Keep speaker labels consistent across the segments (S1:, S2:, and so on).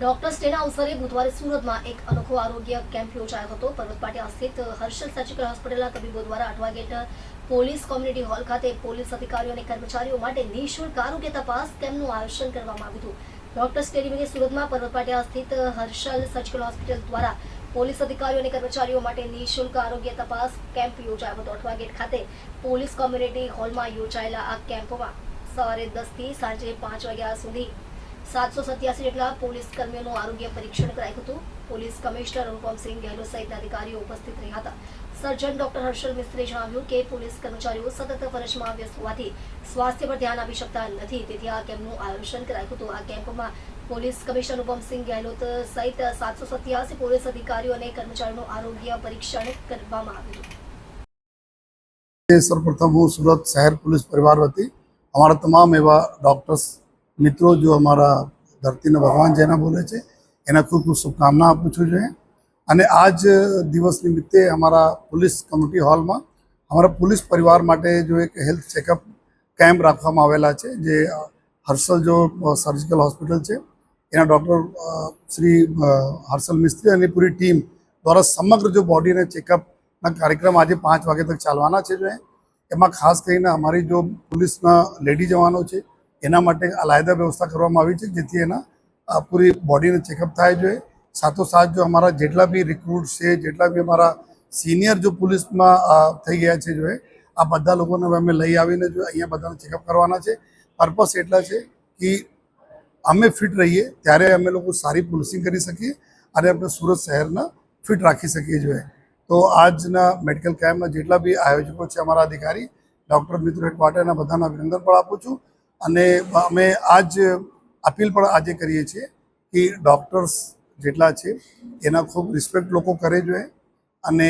S1: Doctors ડેના અવસરે બુધવારે સુરતમાં એક અનોખો આરોગ્ય કેમ્પ યોજાયો હતો। પર્વત પાટિયા સ્થિત હર્ષલ સર્જિકલ હોસ્પિટલના તબીબો દ્વારા Athwa gate police community hall ખાતે પોલીસ અધિકારીઓ અને કર્મચારીઓ માટે નિઃશુલ્ક આરોગ્ય તપાસ કેમ્પનું આયોજન કરવામાં આવ્યું હતું। ડોક્ટર્સ ડે નિમિત્તે સુરતમાં પર્વત પાટિયા સ્થિત હર્ષલ સર્જિકલ હોસ્પિટલ દ્વારા પોલીસ અધિકારીઓ અને કર્મચારીઓ માટે નિઃશુલ્ક આરોગ્ય તપાસ કેમ્પ યોજાયો હતો। અઠવા ગેટ ખાતે પોલીસ કોમ્યુનિટી હોલમાં યોજાયેલા આ કેમ્પમાં સવારે 10 થી સાંજે 5 વાગ્યા સુધી 787 જેટલા પોલીસ કર્મીઓનું આરોગ્ય પરીક્ષણ કરાયું હતું। પોલીસ કમિશનર અનુપમસિંહ ગહેલોત સહિતના અધિકારીઓ ઉપસ્થિત રહ્યા હતા। સર્જન ડોક્ટર હર્ષલ મિસ્ત્રીએ જણાવ્યું કે પોલીસ કર્મચારીઓ સતત ફરજમાં વ્યસ્ત હોવાથી સ્વાસ્થ્ય પર ધ્યાન આપી શકતા નથી, તેથી આ કેમ્પનું આયોજન કરાયું હતું। આ કેમ્પમાં પોલીસ કમિશનર અનુપમસિંહ ગહેલોત સહિત 787 પોલીસ અધિકારીઓ અને કર્મચારીઓનું આરોગ્ય પરીક્ષણ કરવામાં આવ્યું હતું।
S2: सर्वप्रथम हूँ सूरत शहर पुलिस परिवार वती अमरा तमाम एवं डॉक्टर्स मित्रों जो अमरा धरती ने भगवान जेना बोले छे एना खूब खूब शुभकामना आपू छूँ। अने आज दिवस निमित्ते अमरा पुलिस कम्युनिटी हॉल में अमरा पुलिस परिवार माटे जो एक हेल्थ चेकअप कैम्प राखवामां आवेला छे। जे हर्षल जो सर्जिकल हॉस्पिटल है एना डॉक्टर श्री हर्षल मिस्त्री अने पूरी टीम द्वारा समग्र जो बॉडी ने चेकअप कार्यक्रम आज 5 वागे तक चालवाना है। जो एमां खास करीने अमारी जो पुलिसना लेडी जवानों है एना माटे अलायदा व्यवस्था करवामां आवी छे, जेथी एना पूरी बॉडी ने चेकअप थाय। जो साथोसाथ जो अमारा जेटला भी रिक्रूट्स है, जेटला भी अमारा सीनियर जो पुलिस में थई गया है, जो आ बधा लोगोने अमे लई आवीने जो अहींया बधाने चेकअप करवाना है। पर्पस एटला छे कि अमे फिट रहीए त्यारे अमे लोको सारी पुलिसिंग करी सकीए अने अपने सूरत शहरने फिट राखी सकीए। जो तो आजना मेडिकल कैम्प में जेटला भी आयोजकों है अमरा अधिकारी डॉक्टर मित्रों हेडक्वार्टरना बधाने अभिनंदन पण आपू छूं। अने अमे आज अपील पण आजे करीए छीए कि डॉक्टर्स जेटला छे एना खूब रिस्पेक्ट लोको करे। जो अने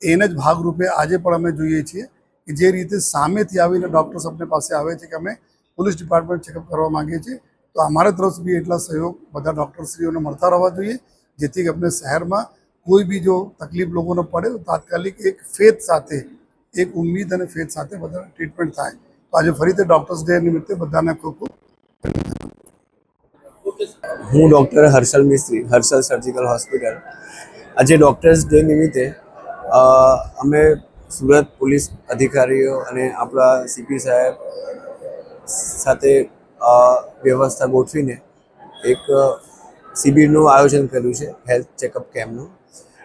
S2: एने ज भागरूपे आजे पण अमे जोईए छीए कि जे रीते सामेथी आवीने डॉक्टर्स अपने पासे आवे छे कि अमे पुलिस डिपार्टमेंट चेकअप करवा मांगीए छीए, तो अमारा तरफ से भी एटला सहयोग बधा डॉक्टरश्रीओने मळता रहवा जोईए, जेथी अपने शहर में कोई भी जो तकलीफ लोगों ने पड़े तो तात्कालिक एक फेथ साथे एक उम्मीद और फेथ साथे बधा ट्रीटमेंट थाय। तो आज फरीते डॉक्टर्स डे निमित्ते बधाने खूब खूब
S3: हूँ डॉक्टर हर्षल मिस्त्री हर्षल सर्जिकल हॉस्पिटल। आज डॉक्टर्स डे निमित्ते अमे सूरत पुलिस अधिकारीओ अने आपणा सीपी साहेब साथे व्यवस्था गोठवीने एक शिबिरનું આયોજન કર્યું છે હેલ્થ ચેકઅપ કેમ્પનું।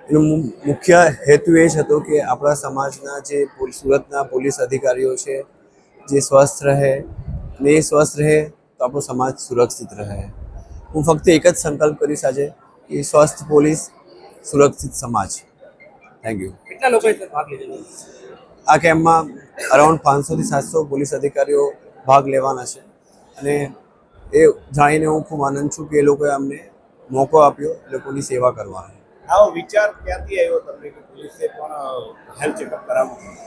S3: એનો મુખ્ય હેતુ એ જ હતો કે આપણા સમાજના જે સુરતના પોલીસ અધિકારીઓ છે જે સ્વસ્થ રહે ને એ સ્વસ્થ રહે તો આપણો સમાજ સુરક્ષિત રહે। હું ફક્ત એક જ સંકલ્પ કરીશ આજે કે સ્વસ્થ પોલીસ સુરક્ષિત સમાજ। Thank you.
S4: કેટલા લોકોએ ભાગ લીધો?
S3: આ કેમ્પમાં અરાઉન્ડ 500 થી 700 પોલીસ અધિકારીઓ ભાગ લેવાના છે અને એ જાણીને હું ખૂબ આનંદ છું કે એ લોકોએ અમને મોકો આપ્યો લોકોની સેવા કરવાનો।
S4: આવો વિચાર ક્યાંથી આવ્યો તમને કે પોલીસે પણ હેલ્થ ચેકઅપ કરાવવું?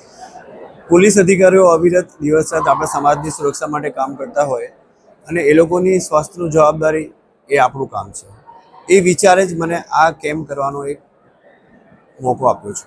S3: પોલીસ અધિકારીઓ અવિરત દિવસ રાત આપણા સમાજની સુરક્ષા માટે કામ કરતા હોય અને એ લોકોની સ્વાસ્થ્યની જવાબદારી એ આપણું કામ છે। એ વિચારે જ મને આ કેમ્પ કરવાનો એક મોકો આપ્યો છે।